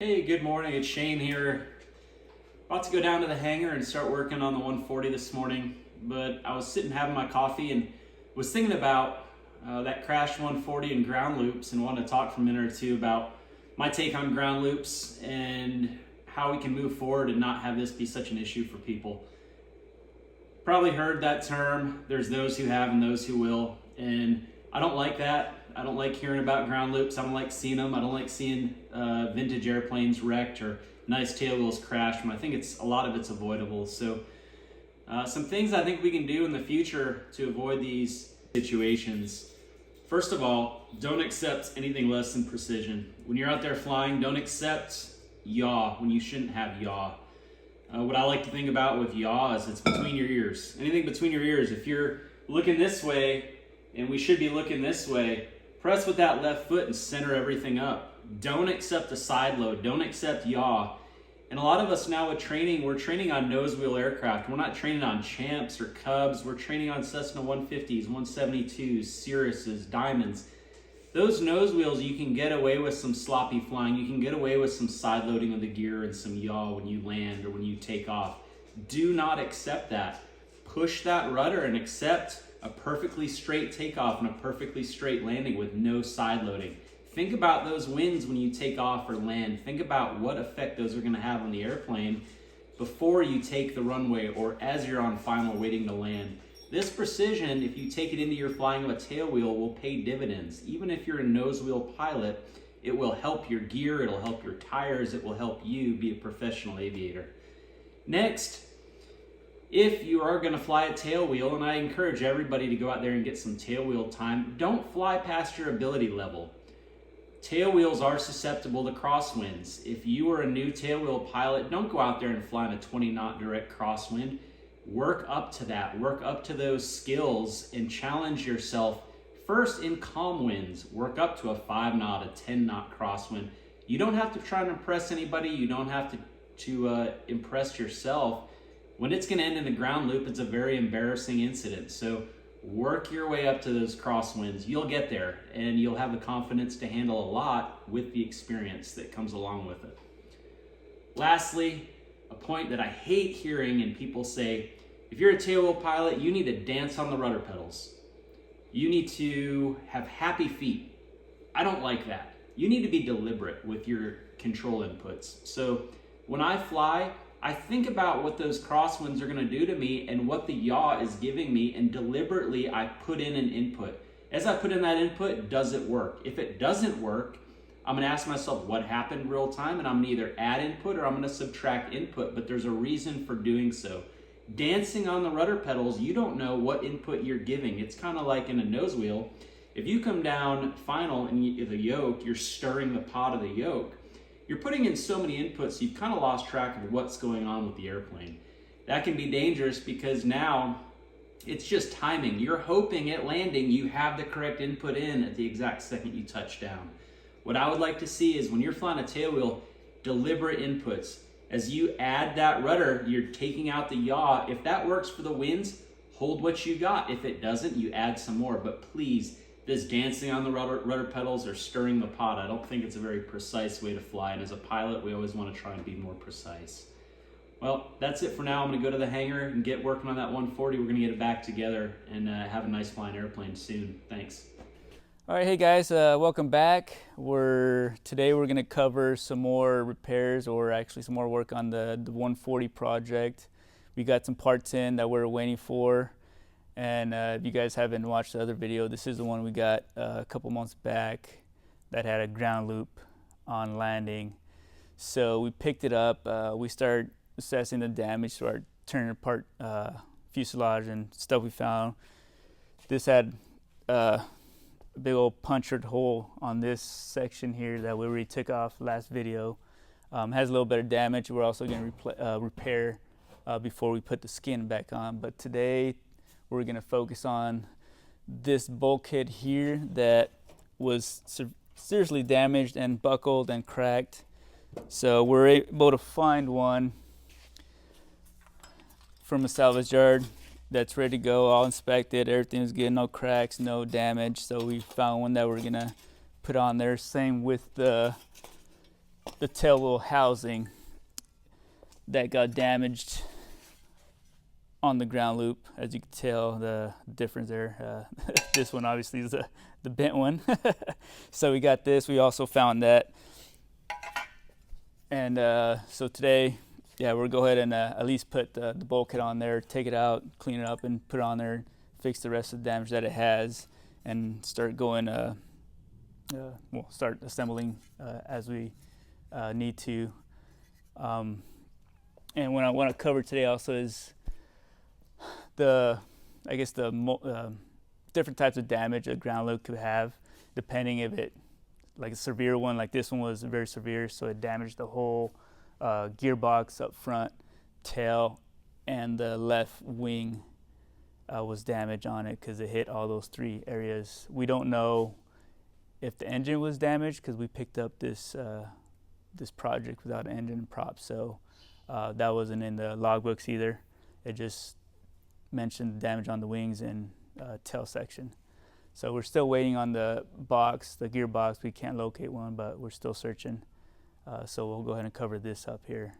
Hey, good morning. It's Shane here. About to go down to the hangar and start working on the 140 this morning, but I was sitting having my coffee and was thinking about that crashed 140 and ground loops, and wanted to talk for a minute or two about my take on ground loops and how we can move forward and not have this be such an issue for people. Probably heard that term. There's those who have and those who will, and I don't like that. I don't like hearing about ground loops. I don't like seeing them. I don't like seeing vintage airplanes wrecked or nice tailwheels crash. I think a lot of it's avoidable. So some things I think we can do in the future to avoid these situations. First of all, don't accept anything less than precision. When you're out there flying, don't accept yaw when you shouldn't have yaw. What I like to think about with yaw is it's between your ears. Anything between your ears. If you're looking this way, and we should be looking this way, press with that left foot and center everything up. Don't accept a side load. Don't accept yaw. And a lot of us now with training, we're training on nose wheel aircraft. We're not training on Champs or Cubs. We're training on Cessna 150s, 172s, Cirruses, Diamonds. Those nose wheels, you can get away with some sloppy flying. You can get away with some side loading of the gear and some yaw when you land or when you take off. Do not accept that. Push that rudder and accept a perfectly straight takeoff and a perfectly straight landing with no side loading. Think about those winds when you take off or land. Think about what effect those are going to have on the airplane before you take the runway or as you're on final waiting to land. This precision, if you take it into your flying of a tailwheel, will pay dividends. Even if you're a nose wheel pilot, it will help your gear, it'll help your tires, it will help you be a professional aviator. Next, if you are going to fly a tailwheel, and I encourage everybody to go out there and get some tailwheel time, don't fly past your ability level. Tailwheels are susceptible to crosswinds. If you are a new tailwheel pilot, don't go out there and fly in a 20-knot direct crosswind. Work up to that. Work up to those skills and challenge yourself first in calm winds. Work up to a 5-knot, a 10-knot crosswind. You don't have to try and impress anybody. You don't have to impress yourself. When it's going to end in a ground loop, it's a very embarrassing incident. So work your way up to those crosswinds. You'll get there, and you'll have the confidence to handle a lot with the experience that comes along with it. Lastly, a point that I hate hearing, and people say, if you're a tailwheel pilot, you need to dance on the rudder pedals. You need to have happy feet. I don't like that. You need to be deliberate with your control inputs. So when I fly, I think about what those crosswinds are going to do to me and what the yaw is giving me, and deliberately I put in an input. As I put in that input, does it work? If it doesn't work, I'm going to ask myself what happened real time, and I'm going to either add input or I'm going to subtract input, but there's a reason for doing so. Dancing on the rudder pedals, you don't know what input you're giving. It's kind of like in a nose wheel. If you come down final and the yoke, you're stirring the pot of the yoke. You're putting in so many inputs, you've kind of lost track of what's going on with the airplane. That can be dangerous because now it's just timing. You're hoping at landing you have the correct input in at the exact second you touch down. What I would like to see is when you're flying a tailwheel, deliberate inputs. As you add that rudder, you're taking out the yaw. If that works for the winds, hold what you got. If it doesn't, you add some more. But please, this dancing on the rudder pedals or stirring the pot, I don't think it's a very precise way to fly. And as a pilot, we always want to try and be more precise. Well, that's it for now. I'm going to go to the hangar and get working on that 140. We're going to get it back together and have a nice flying airplane soon. Thanks. All right, hey guys, welcome back. Today we're going to cover some more repairs, or actually some more work on the 140 project. We got some parts in that we're waiting for. And if you guys haven't watched the other video, this is the one we got a couple months back that had a ground loop on landing. So we picked it up. We started assessing the damage to our turning apart fuselage and stuff we found. This had a big old punctured hole on this section here that we already took off last video. Has a little bit of damage. We're also going to repair before we put the skin back on. But today, we're going to focus on this bulkhead here that was seriously damaged and buckled and cracked. So we're able to find one from a salvage yard that's ready to go, all inspected. Everything was good, no cracks, no damage. So we found one that we're going to put on there. Same with the the tailwheel housing that got damaged on the ground loop. As you can tell, the difference there. This one obviously is the bent one. So we got this. We also found that. And so today, yeah, we'll go ahead and at least put the bulkhead on there, take it out, clean it up, and put it on there, fix the rest of the damage that it has, and start going, we'll start assembling as we need to. And what I want to cover today also is the different types of damage a ground loop could have, depending if it, like a severe one, like this one was very severe, so it damaged the whole gearbox up front, tail, and the left wing was damaged on it because it hit all those three areas. We don't know if the engine was damaged because we picked up this this project without an engine and props, so that wasn't in the logbooks either. It just mentioned damage on the wings and tail section. So we're still waiting on the box, the gearbox. We can't locate one, but we're still searching. So we'll go ahead and cover this up here.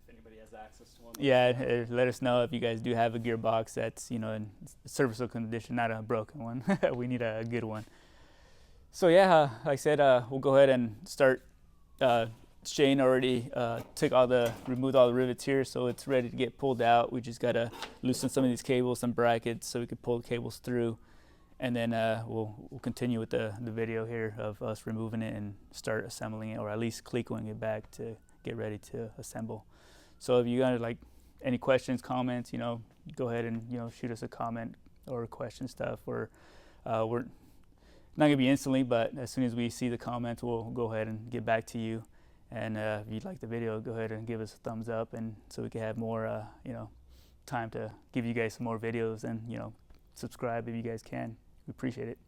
If anybody has access to one. Yeah, let us know if you guys do have a gearbox that's, you know, in serviceable condition, not a broken one. We need a good one. So yeah, like I said, we'll go ahead and start. Shane already removed all the rivets here, so it's ready to get pulled out. We just gotta loosen some of these cables, some brackets, so we can pull the cables through. And then we'll continue with the video here of us removing it and start assembling it, or at least clecoing it back to get ready to assemble. So if you got like any questions, comments, you know, go ahead and, you know, shoot us a comment or question stuff. Or we're not gonna be instantly, but as soon as we see the comments, we'll go ahead and get back to you. And if you like the video, go ahead and give us a thumbs up, and so we can have more, you know, time to give you guys some more videos, and, you know, subscribe if you guys can. We appreciate it.